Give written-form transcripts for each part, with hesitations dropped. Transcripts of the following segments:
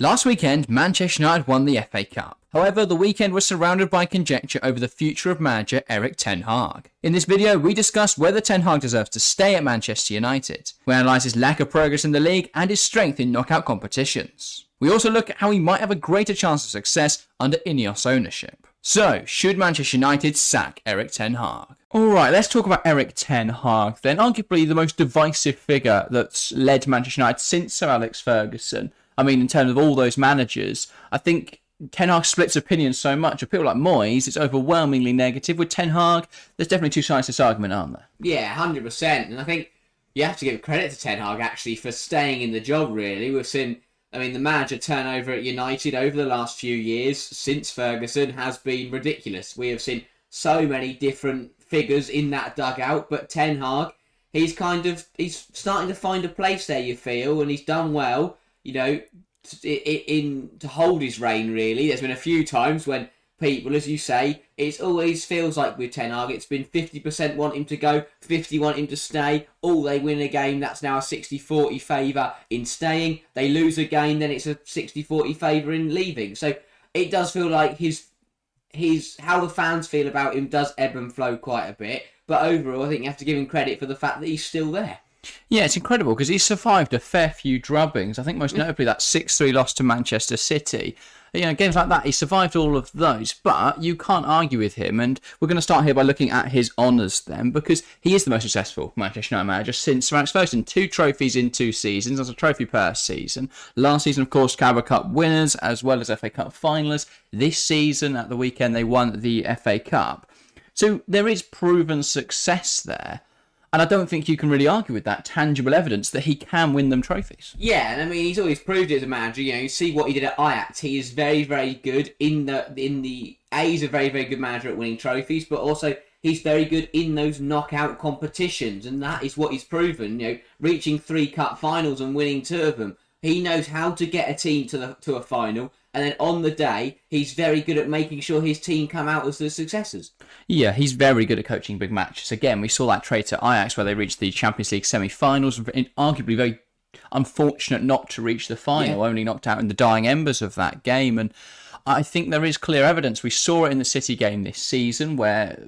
Last weekend, Manchester United won the FA Cup. However, the weekend was surrounded by conjecture over the future of manager Erik Ten Hag. In this video, we discussed whether Ten Hag deserves to stay at Manchester United. We analyse his lack of progress in the league and his strength in knockout competitions. We also look at how he might have a greater chance of success under Ineos ownership. So, should Manchester United sack Erik Ten Hag? Alright, let's talk about Erik Ten Hag then. Arguably the most divisive figure that's led Manchester United since Sir Alex Ferguson. I mean, in terms of all those managers, I think Ten Hag splits opinions so much. With people like Moyes, it's overwhelmingly negative. With Ten Hag, there's definitely two sides to this argument, aren't there? Yeah, 100%. And I think you have to give credit to Ten Hag, actually, for staying in the job, really. We've seen, the manager turnover at United over the last few years, since Ferguson, has been ridiculous. We have seen so many different figures in that dugout, but Ten Hag, he's starting to find a place there, you feel, and he's done well. To hold his reign, really. There's been a few times when people, as you say, it always feels like with Ten Hag, it's been 50% want him to go, 50% want him to stay. They win a game, that's now a 60-40 favour in staying. They lose a game, then it's a 60-40 favour in leaving. So it does feel like his how the fans feel about him does ebb and flow quite a bit. But overall, I think you have to give him credit for the fact that he's still there. Yeah, it's incredible because he's survived a fair few drubbings. I think most notably that 6-3 loss to Manchester City. Games like that, he survived all of those, but you can't argue with him. And we're going to start here by looking at his honours then, because he is the most successful Manchester United manager since Sir Alex Ferguson. 2 trophies in 2 seasons. That's a trophy per season. Last season, of course, Carabao Cup winners as well as FA Cup finalists. This season, at the weekend, they won the FA Cup. So there is proven success there. And I don't think you can really argue with that tangible evidence that he can win them trophies. Yeah, and he's always proved it as a manager. You see what he did at Ajax. He is very, very good he's a very, very good manager at winning trophies, but also he's very good in those knockout competitions, and that is what he's proven. Reaching 3 cup finals and winning 2 of them. He knows how to get a team to a final, and then on the day, he's very good at making sure his team come out as the successors. Yeah, he's very good at coaching big matches. Again, we saw that trait at Ajax where they reached the Champions League semi-finals, arguably very unfortunate not to reach the final, only knocked out in the dying embers of that game. And I think there is clear evidence. We saw it in the City game this season where,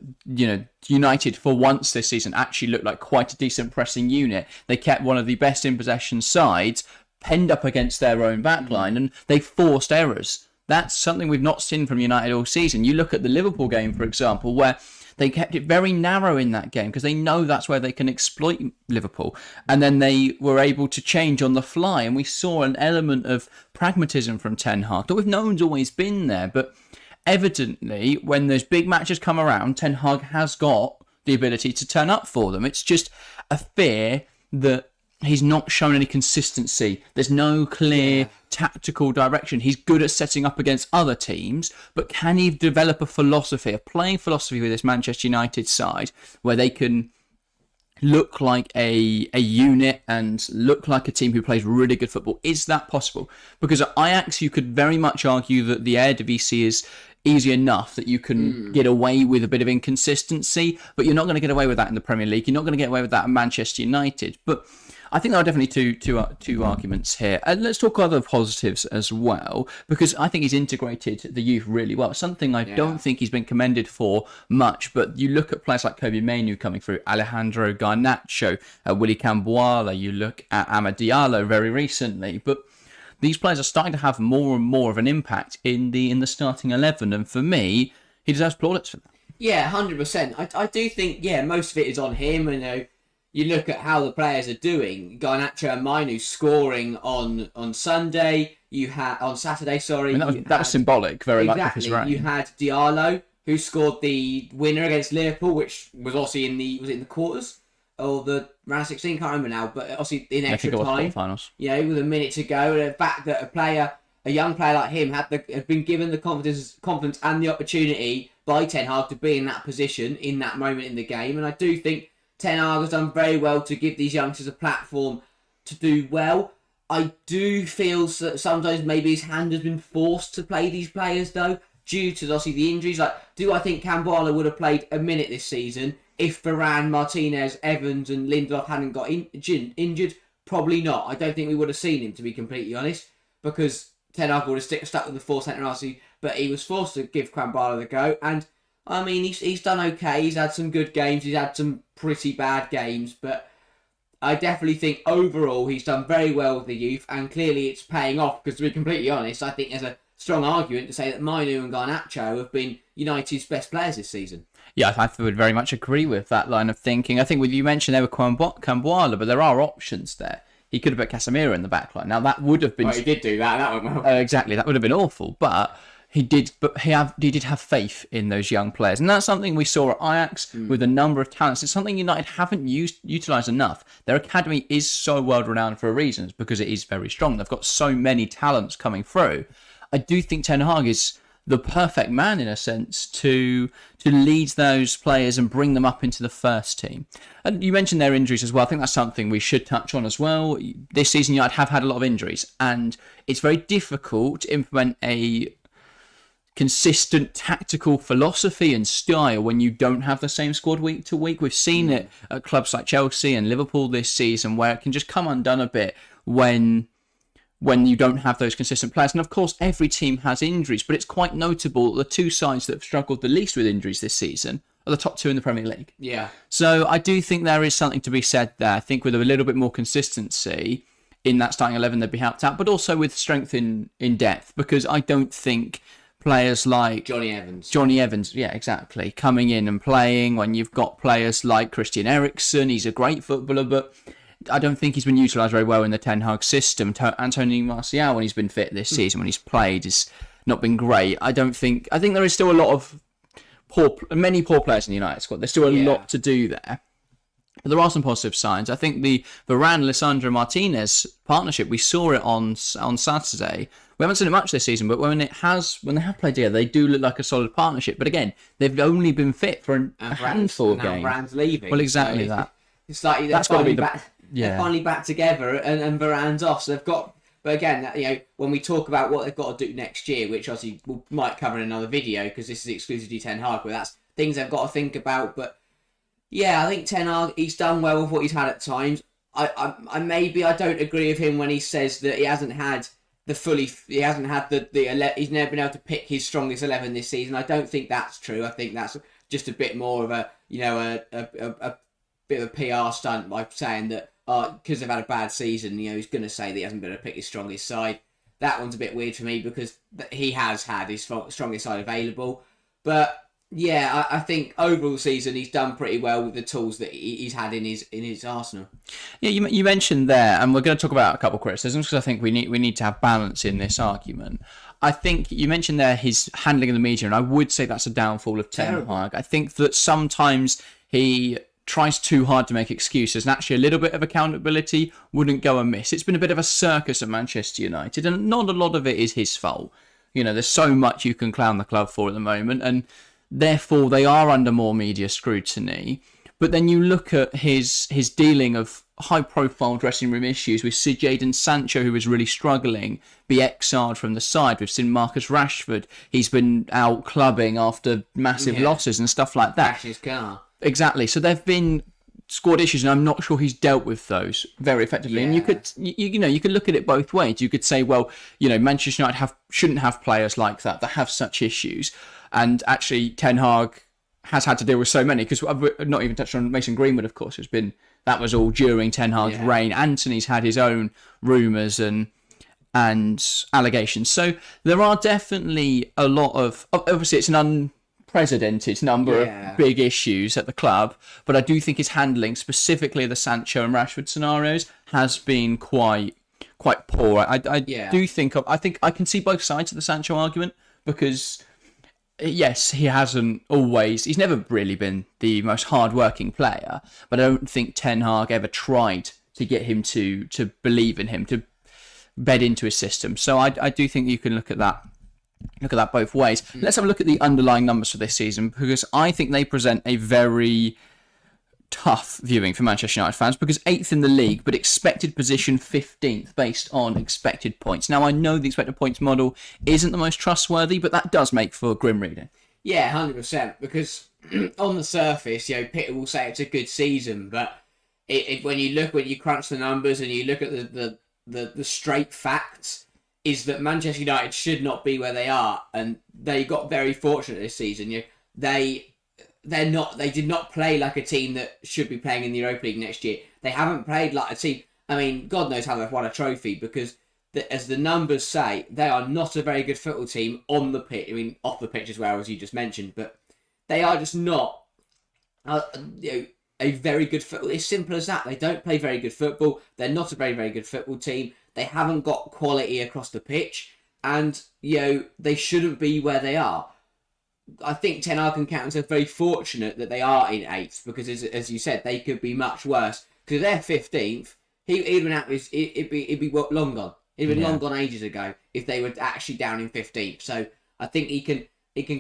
United for once this season actually looked like quite a decent pressing unit. They kept one of the best in possession sides penned up against their own backline, and they forced errors. That's something we've not seen from United all season. You look at the Liverpool game, for example, where they kept it very narrow in that game because they know that's where they can exploit Liverpool. And then they were able to change on the fly, and we saw an element of pragmatism from Ten Hag that we've known's always been there. But evidently, when those big matches come around, Ten Hag has got the ability to turn up for them. It's just a fear that he's not shown any consistency. There's no clear tactical direction. He's good at setting up against other teams, but can he develop a playing philosophy with this Manchester United side where they can look like a unit and look like a team who plays really good football? Is that possible? Because at Ajax, you could very much argue that the Eredivisie is easy enough that you can get away with a bit of inconsistency, but you're not going to get away with that in the Premier League. You're not going to get away with that at Manchester United. But I think there are definitely two arguments here. And let's talk other positives as well, because I think he's integrated the youth really well. Something I don't think he's been commended for much, but you look at players like Kobe Mainoo coming through, Alejandro Garnacho, Willy Camboala, you look at Amad Diallo very recently, but these players are starting to have more and more of an impact in the starting 11, and for me, he deserves plaudits for that. Yeah, 100%. I do think, most of it is on him. You look at how the players are doing. Garnacho and Mainoo scoring on Sunday. On Saturday, sorry. That was symbolic, very much of his reign. You had Diallo, who scored the winner against Liverpool, which was obviously in the quarters or the round 16. Can't remember now, but obviously in extra time. Quarterfinals. With a minute to go, and the fact that a young player like him had been given the confidence and the opportunity by Ten Hag to be in that position in that moment in the game, and I do think Ten Hag has done very well to give these youngsters a platform to do well. I do feel that sometimes maybe his hand has been forced to play these players, though, due to obviously the injuries. Do I think Camboala would have played a minute this season if Varane, Martinez, Evans and Lindelof hadn't got injured? Probably not. I don't think we would have seen him, to be completely honest, because Ten Hag would have stuck with the 4 centre halves, but he was forced to give Kramala the go. And I mean, he's done okay. He's had some good games. He's had some pretty bad games, but I definitely think overall he's done very well with the youth, and clearly it's paying off. Because to be completely honest, I think there's a strong argument to say that Mainu and Garnacho have been United's best players this season. Yeah, I would very much agree with that line of thinking. I think you mentioned there were Kambuala, but there are options there. He could have put Casemiro in the back line. Now that would have been. Well, he did do that. That went well. Exactly, that would have been awful. But he did. But he did have faith in those young players, and that's something we saw at Ajax with a number of talents. It's something United haven't utilised enough. Their academy is so world renowned for a reason, it's because it is very strong. They've got so many talents coming through. I do think Ten Hag is the perfect man in a sense to lead those players and bring them up into the first team. And you mentioned their injuries as well. I think that's something we should touch on as well. This season United have had a lot of injuries, and it's very difficult to implement a consistent tactical philosophy and style when you don't have the same squad week to week. We've seen it at clubs like Chelsea and Liverpool this season, where it can just come undone a bit when you don't have those consistent players. And of course, every team has injuries, but it's quite notable that the two sides that have struggled the least with injuries this season are the top two in the Premier League. Yeah. So I do think there is something to be said there. I think with a little bit more consistency in that starting 11, they'd be helped out, but also with strength in depth, because I don't think players like Johnny Evans, yeah, exactly, coming in and playing when you've got players like Christian Eriksen. He's a great footballer, but I don't think he's been utilised very well in the Ten Hag system. Anthony Martial, when he's been fit this season, when he's played, has not been great. I think there is still a lot of many poor players in the United squad. There's still a lot to do there. But there are some positive signs. I think the Varane-Lisandro Martinez partnership, we saw it on Saturday. We haven't seen it much this season, but when they have played together, they do look like a solid partnership. But again, they've only been fit for a handful of games. Varane's leaving. Well, exactly so that. It's like they're finally back together, and Varane's off. So they've got. But again, when we talk about what they've got to do next year, which obviously we might cover in another video because this is exclusively Ten Hag, but that's things they've got to think about. But yeah, I think Ten Hag, he's done well with what he's had at times. I don't agree with him when he says that he hasn't had he's never been able to pick his strongest 11 this season. I don't think that's true. I think that's just a bit more of a bit of a PR stunt by saying that because they've had a bad season, he's going to say that he hasn't been able to pick his strongest side. That one's a bit weird for me because he has had his strongest side available. But yeah, I think overall season he's done pretty well with the tools that he's had in his arsenal. Yeah, you mentioned there, and we're going to talk about a couple of criticisms because I think we need to have balance in this argument. I think you mentioned there his handling of the media, and I would say that's a downfall of Ten Hag. I think that sometimes he tries too hard to make excuses, and actually a little bit of accountability wouldn't go amiss. It's been a bit of a circus at Manchester United, and not a lot of it is his fault. There's so much you can clown the club for at the moment, and therefore they are under more media scrutiny. But then you look at his dealing of high-profile dressing room issues with Sid Jadon Sancho, who was really struggling, be exiled from the side. We've seen Marcus Rashford. He's been out clubbing after massive losses and stuff like that. Crash his car. Exactly. So there have been squad issues, and I'm not sure he's dealt with those very effectively. Yeah. And you could look at it both ways. You could say, well, Manchester United shouldn't have players like that have such issues, and actually Ten Hag has had to deal with so many, because I've not even touched on Mason Greenwood, of course. That was all during Ten Hag's reign. Anthony's had his own rumours and allegations. So there are definitely a lot of, obviously it's an unprecedented number of big issues at the club, but I do think his handling, specifically the Sancho and Rashford scenarios, has been quite poor. I think I can see both sides of the Sancho argument, because yes, he's never really been the most hard-working player, but I don't think Ten Hag ever tried to get him to believe in him, to bed into his system. So I do think you can look at that both ways. Let's have a look at the underlying numbers for this season, because I think they present a very tough viewing for Manchester United fans, because 8th in the league, but expected position 15th based on expected points. Now, I know the expected points model isn't the most trustworthy, but that does make for grim reading. Yeah, 100%, because on the surface, Peter will say it's a good season, but when you crunch the numbers and you look at the straight facts, is that Manchester United should not be where they are, and they got very fortunate this season. They did not play like a team that should be playing in the Europa League next year. They haven't played like a team. I mean, God knows how they've won a trophy because, as the numbers say, they are not a very good football team on the pitch. I mean, off the pitch as well, as you just mentioned, but they are just not a very good football. It's simple as that. They don't play very good football. They're not a very, very good football team. They haven't got quality across the pitch, and they shouldn't be where they are. I think Ten Hag can count themselves very fortunate that they are in 8th because, as you said, they could be much worse. Because if they're 15th, he'd been out. It'd be long gone. It'd been long gone ages ago if they were actually down in 15th. So I think he can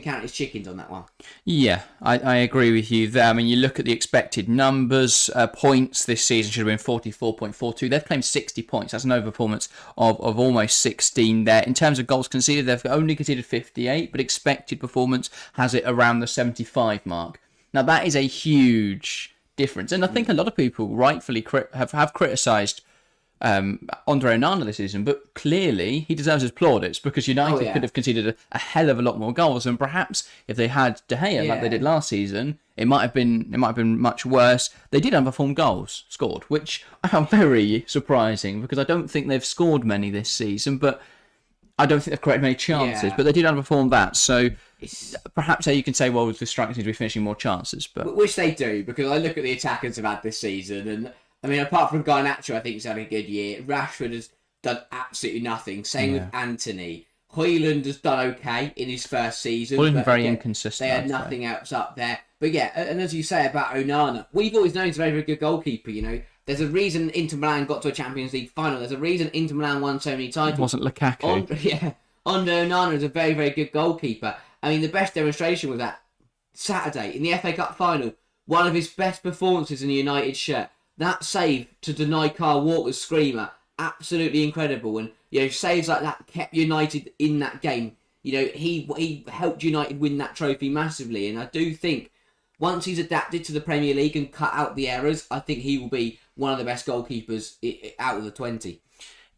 count his chickens on that one. Yeah, I agree with you there. I mean, you look at the expected numbers, points this season should have been 44.42. They've claimed 60 points. That's an overperformance of almost 16 there. In terms of goals conceded, they've only conceded 58, but expected performance has it around the 75 mark. Now, that is a huge difference. And I think a lot of people rightfully have criticised Andre Onana this season, but clearly he deserves his plaudits because United could have conceded a hell of a lot more goals, and perhaps if they had De Gea like they did last season, it might have been much worse. They did underperform goals scored, which I found very surprising because I don't think they've scored many this season, but I don't think they've created many chances. But they did underperform that, so perhaps you can say, well, the strikers need to be finishing more chances, but which they do because I look at the attackers they've had this season and. I mean, apart from Garnacho, I think he's had a good year. Rashford has done absolutely nothing. Same with Anthony. Højlund has done okay in his first season. Højlund very inconsistent. They had nothing else up there. But yeah, and as you say about Onana, we've always known he's a very, very good goalkeeper, There's a reason Inter Milan got to a Champions League final. There's a reason Inter Milan won so many titles. It wasn't Lukaku. Andre Onana is a very, very good goalkeeper. I mean, the best demonstration was that Saturday in the FA Cup final. One of his best performances in a United shirt. That save to deny Kyle Walker's screamer, absolutely incredible. And, saves like that kept United in that game. He helped United win that trophy massively. And I do think once he's adapted to the Premier League and cut out the errors, I think he will be one of the best goalkeepers out of the 20.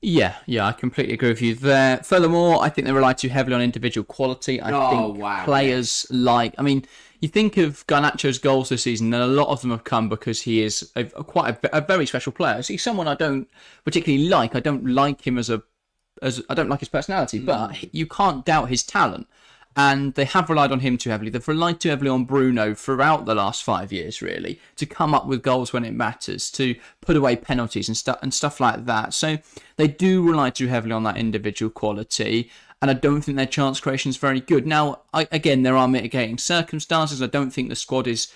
Yeah, I completely agree with you there. Furthermore, I think they rely too heavily on individual quality. I think players you think of Garnacho's goals this season, and a lot of them have come because he is quite a very special player. He's someone I don't particularly like. I don't like him I don't like his personality, but you can't doubt his talent. And they have relied on him too heavily. They've relied too heavily on Bruno throughout the last 5 years, really, to come up with goals when it matters, to put away penalties and stuff like that. So they do rely too heavily on that individual quality, and I don't think their chance creation is very good. Now, again, there are mitigating circumstances. I don't think the squad is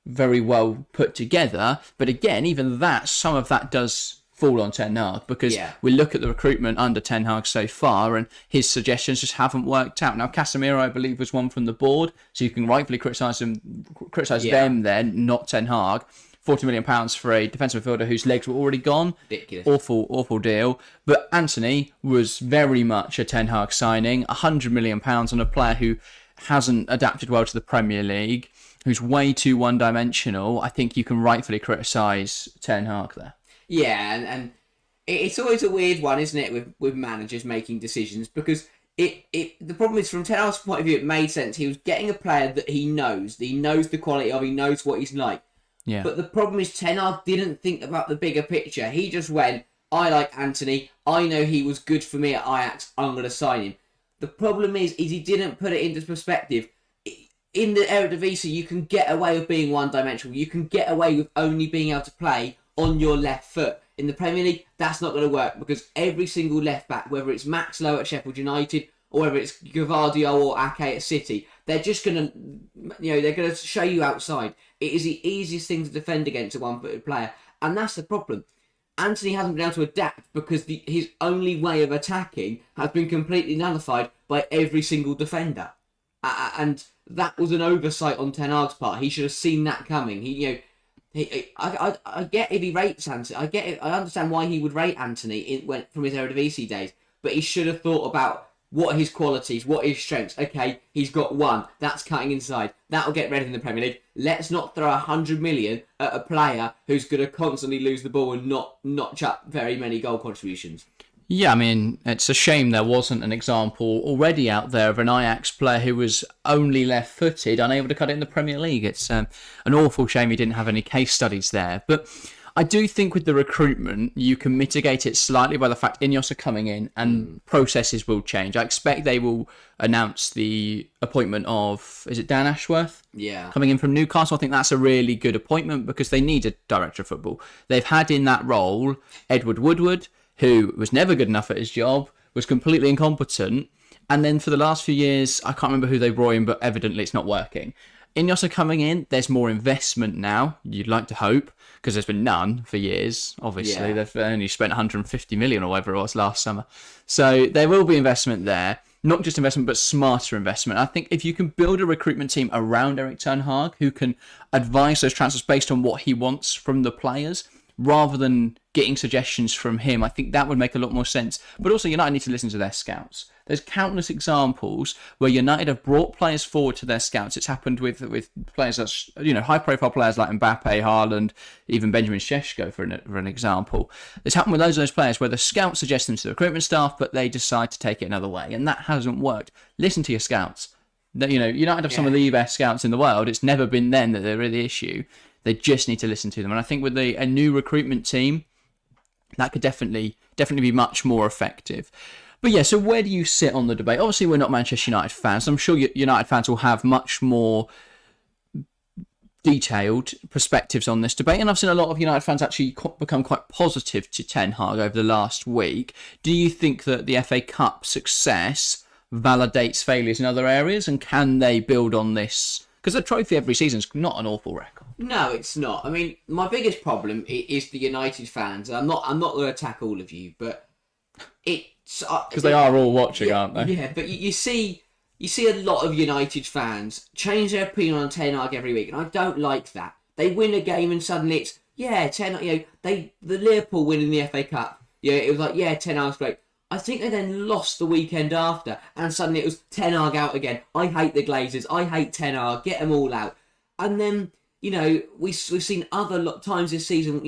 very well put together, but again, even that, some of that does fall on Ten Hag because we look at the recruitment under Ten Hag so far and his suggestions just haven't worked out. Now, Casemiro, I believe, was one from the board, so you can rightfully criticise them then, not Ten Hag. £40 million for a defensive midfielder whose legs were already gone. Ridiculous. Awful deal. But Anthony was very much a Ten Hag signing. £100 million on a player who hasn't adapted well to the Premier League, who's way too one-dimensional. I think you can rightfully criticise Ten Hag there. Yeah, and it's always a weird one, isn't it, with managers making decisions, because the problem is, from Ten Hag's point of view, it made sense. He was getting a player that he knows the quality of, he knows what he's like. Yeah. But the problem is Ten Hag didn't think about the bigger picture. He just went, I like Anthony, I know he was good for me at Ajax, I'm going to sign him. The problem is he didn't put it into perspective. In the Eredivisie, you can get away with being one-dimensional. You can get away with only being able to play on your left foot. In the Premier League, that's not going to work because every single left back, whether it's Max Lowe at Sheffield United or whether it's Gvardiol or Ake at City, they're just going to, they're going to show you outside. It is the easiest thing to defend against a one-footed player, and that's the problem. Anthony hasn't been able to adapt because his only way of attacking has been completely nullified by every single defender, and that was an oversight on Ten Hag's part. He should have seen that coming. I get if he rates Anthony. I get it. I understand why he would rate Anthony from his Eredivisie days, but he should have thought about what are his qualities, what are his strengths. Okay, he's got one. That's cutting inside. That'll get red in the Premier League. Let's not throw 100 million at a player who's going to constantly lose the ball and not notch up very many goal contributions. Yeah, I mean, it's a shame there wasn't an example already out there of an Ajax player who was only left-footed, unable to cut it in the Premier League. It's an awful shame he didn't have any case studies there. But I do think with the recruitment, you can mitigate it slightly by the fact Ineos are coming in and processes will change. I expect they will announce the appointment of, is it Dan Ashworth? Yeah. Coming in from Newcastle. I think that's a really good appointment because they need a director of football. They've had in that role Edward Woodward, who was never good enough at his job, was completely incompetent, and then for the last few years, I can't remember who they brought in, but evidently it's not working. Ineos are coming in, there's more investment now, you'd like to hope, because there's been none for years, obviously. Yeah. They've only spent 150 million or whatever it was last summer. So there will be investment there, not just investment, but smarter investment. I think if you can build a recruitment team around Erik Ten Hag, who can advise those transfers based on what he wants from the players, rather than getting suggestions from him, I think that would make a lot more sense. But also, United need to listen to their scouts. There's countless examples where United have brought players forward to their scouts. It's happened with players that's, high-profile players like Mbappe, Haaland, even Benjamin Šeško for an example. It's happened with loads of those players where the scouts suggest them to the recruitment staff, but they decide to take it another way, and that hasn't worked. Listen to your scouts. United have some of the best scouts in the world. It's never been them that they're the issue. They just need to listen to them. And I think with a new recruitment team, that could definitely be much more effective. But yeah, so where do you sit on the debate? Obviously, we're not Manchester United fans. I'm sure United fans will have much more detailed perspectives on this debate. And I've seen a lot of United fans actually become quite positive to Ten Hag over the last week. Do you think that the FA Cup success validates failures in other areas? And can they build on this? Because a trophy every season is not an awful record. No, it's not. I mean, my biggest problem is the United fans. I'm not going to attack all of you, but it's because they are all watching, aren't they? Yeah, but you see a lot of United fans change their opinion on Ten Hag every week, and I don't like that. They win a game and suddenly it's Ten Hag. The Liverpool winning the FA Cup. It was like Ten Hag's great. I think they then lost the weekend after, and suddenly it was Ten Hag out again. I hate the Glazers. I hate Ten Hag. Get them all out. And then we've seen other times this season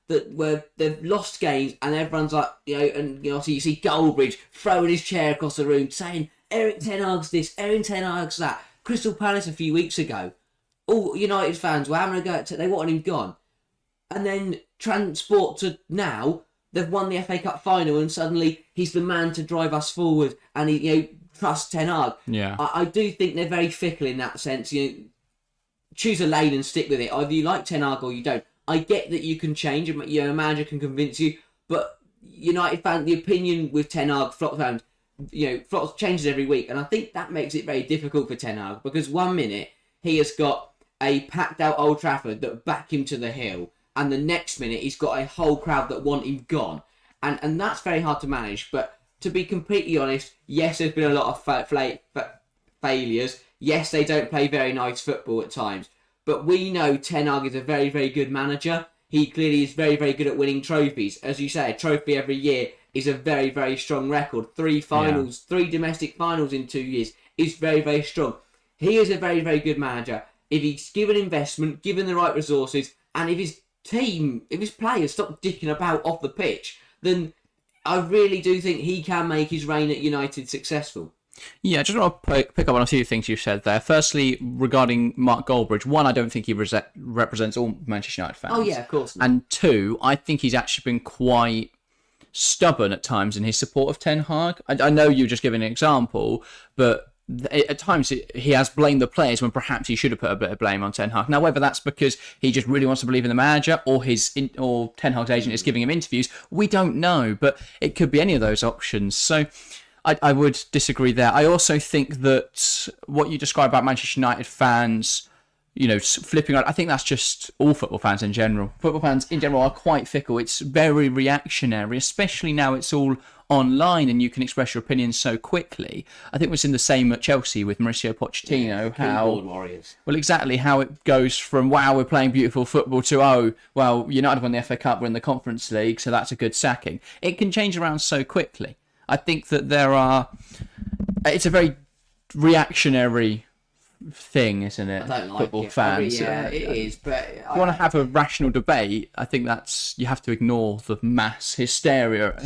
that where they've lost games and everyone's like so you see Goldbridge throwing his chair across the room saying Erik Ten Hag's this, Erik Ten Hag's that. Crystal Palace a few weeks ago, all United fans were having a go at they wanted him gone, and then transport to now. They've won the FA Cup final and suddenly he's the man to drive us forward and he trusts Ten Hag. Yeah. I do think they're very fickle in that sense. Choose a lane and stick with it. Either you like Ten Hag or you don't. I get that you can change, a manager can convince you, but United fan, the opinion with Ten Hag flops around, flops changes every week, and I think that makes it very difficult for Ten Hag because 1 minute he has got a packed out Old Trafford that back him to the hill, and the next minute he's got a whole crowd that want him gone. And that's very hard to manage. But to be completely honest, yes, there's been a lot of failures. Yes, they don't play very nice football at times. But we know Ten Hag is a very, very good manager. He clearly is very, very good at winning trophies. As you say, a trophy every year is a very, very strong record. 3 finals, 3 domestic finals in 2 years is very, very strong. He is a very, very good manager. If he's given investment, given the right resources, and if his team, if his players stop dicking about off the pitch, then I really do think he can make his reign at United successful. Yeah, I just want to pick up on a few things you said there. Firstly, regarding Mark Goldbridge, one, I don't think he represents all Manchester United fans. Oh yeah, of course not. And 2, I think he's actually been quite stubborn at times in his support of Ten Hag. I know you're just giving an example, but at times he has blamed the players when perhaps he should have put a bit of blame on Ten Hag. Now, whether that's because he just really wants to believe in the manager or or Ten Hag's agent is giving him interviews, we don't know. But it could be any of those options. So I would disagree there. I also think that what you describe about Manchester United fans, flipping out, I think that's just all football fans in general. Football fans in general are quite fickle. It's very reactionary, especially now it's all online and you can express your opinions so quickly. I think it was in the same at Chelsea with Mauricio Pochettino. Keyboard warriors. Well, exactly how it goes from, wow, we're playing beautiful football to, oh, well, United won the FA Cup, we're in the Conference League, so that's a good sacking. It can change around so quickly. I think that it's a very reactionary thing, isn't it? I don't like Football it. fans. It is. But If you want to have a rational debate, I think you have to ignore the mass hysteria,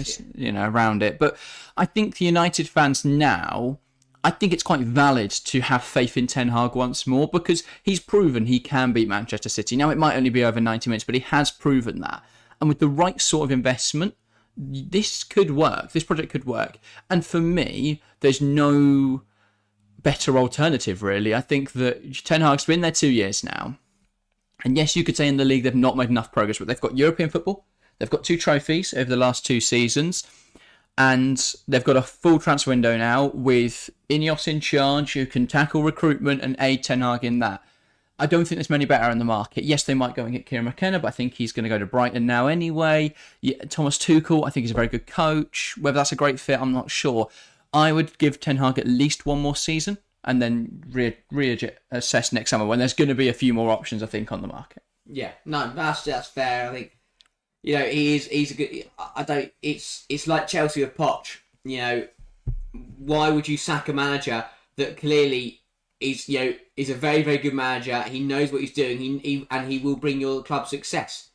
around it. But I think the United fans now, I think it's quite valid to have faith in Ten Hag once more, because he's proven he can beat Manchester City. Now, it might only be over 90 minutes, but he has proven that. And with the right sort of investment, this could work. This project could work. And for me, there's no better alternative, really. I think that Ten Hag's been there 2 years now. And yes, you could say in the league they've not made enough progress, but they've got European football. They've got 2 trophies over the last 2 seasons. And they've got a full transfer window now with Ineos in charge, who can tackle recruitment and aid Ten Hag in that. I don't think there's many better in the market. Yes, they might go and get Kieran McKenna, but I think he's going to go to Brighton now anyway. Yeah, Thomas Tuchel, I think he's a very good coach. Whether that's a great fit, I'm not sure. I would give Ten Hag at least 1 more season and then reassess next summer when there's going to be a few more options, I think, on the market. Yeah, no, that's fair. I think, he's a good. I don't. It's like Chelsea with Poch. Why would you sack a manager that clearly is a very, very good manager? He knows what he's doing. He will bring your club success.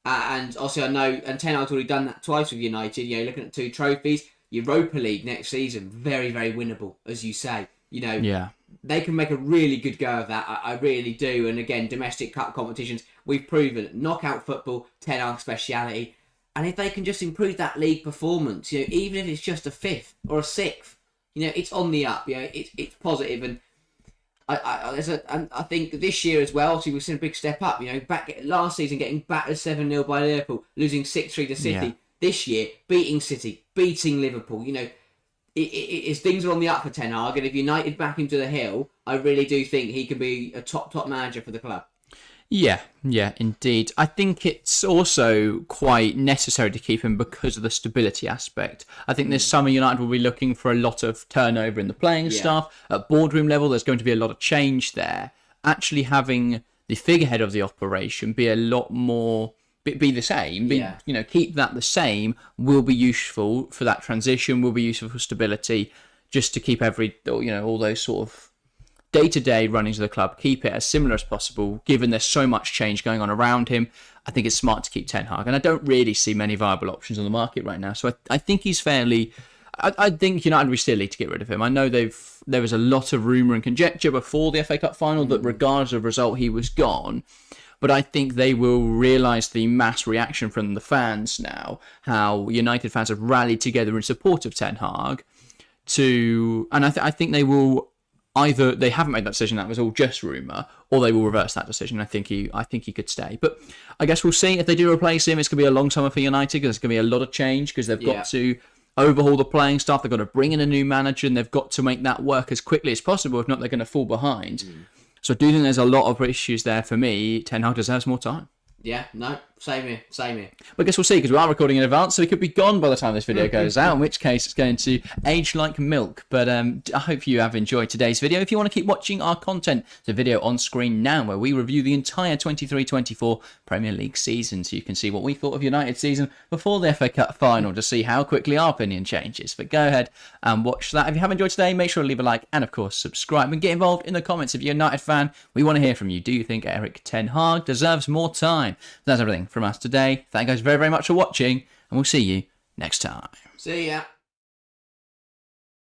And also I know, and Ten Hag's already done that twice with United. Looking at 2 trophies, Europa League next season, very, very winnable, as you say. Yeah. They can make a really good go of that. I really do. And again, domestic cup competitions, we've proven knockout football, Ten Hag's speciality. And if they can just improve that league performance, even if it's just a 5th or a 6th, it's on the up. It's positive. And I think this year as well, we've seen a big step up. Back last season, getting battered 7-0 by Liverpool, losing 6-3 to City. Yeah. This year, beating City, beating Liverpool. It's things are on the up for Ten Hag, and if United back him to the hill, I really do think he can be a top manager for the club. Yeah, indeed. I think it's also quite necessary to keep him because of the stability aspect. I think this summer United will be looking for a lot of turnover in the playing staff. At boardroom level, there's going to be a lot of change there. Actually having the figurehead of the operation be a lot more... Be the same, keep that the same will be useful for that transition, will be useful for stability, just to keep all those sort of day-to-day runnings of the club, keep it as similar as possible, given there's so much change going on around him. I think it's smart to keep Ten Hag, and I don't really see many viable options on the market right now, so I think he's fairly... I think United would be silly to get rid of him. I know there was a lot of rumour and conjecture before the FA Cup final that regardless of result he was gone. But I think they will realise the mass reaction from the fans now, how United fans have rallied together in support of Ten Hag and I think they will either they haven't made that decision, that was all just rumour, or they will reverse that decision. I think he could stay. But I guess we'll see if they do replace him. It's going to be a long summer for United because there's going to be a lot of change because they've got to overhaul the playing staff. They've got to bring in a new manager and they've got to make that work as quickly as possible. If not, they're going to fall behind. So I do think there's a lot of issues there for me. Ten Hag deserves more time. Yeah, no, same here. But I guess we'll see, because we are recording in advance, so it could be gone by the time this video goes out, in which case it's going to age like milk. But I hope you have enjoyed today's video. If you want to keep watching our content, the video on screen now, where we review the entire 23-24 Premier League season, so you can see what we thought of United's season before the FA Cup final, to see how quickly our opinion changes. But go ahead and watch that. If you have enjoyed today, make sure to leave a like and, of course, subscribe. And get involved in the comments. If you're a United fan, we want to hear from you. Do you think Erik Ten Hag deserves more time? That's everything from us today. Thank you guys very, very much for watching, and we'll see you next time. See ya.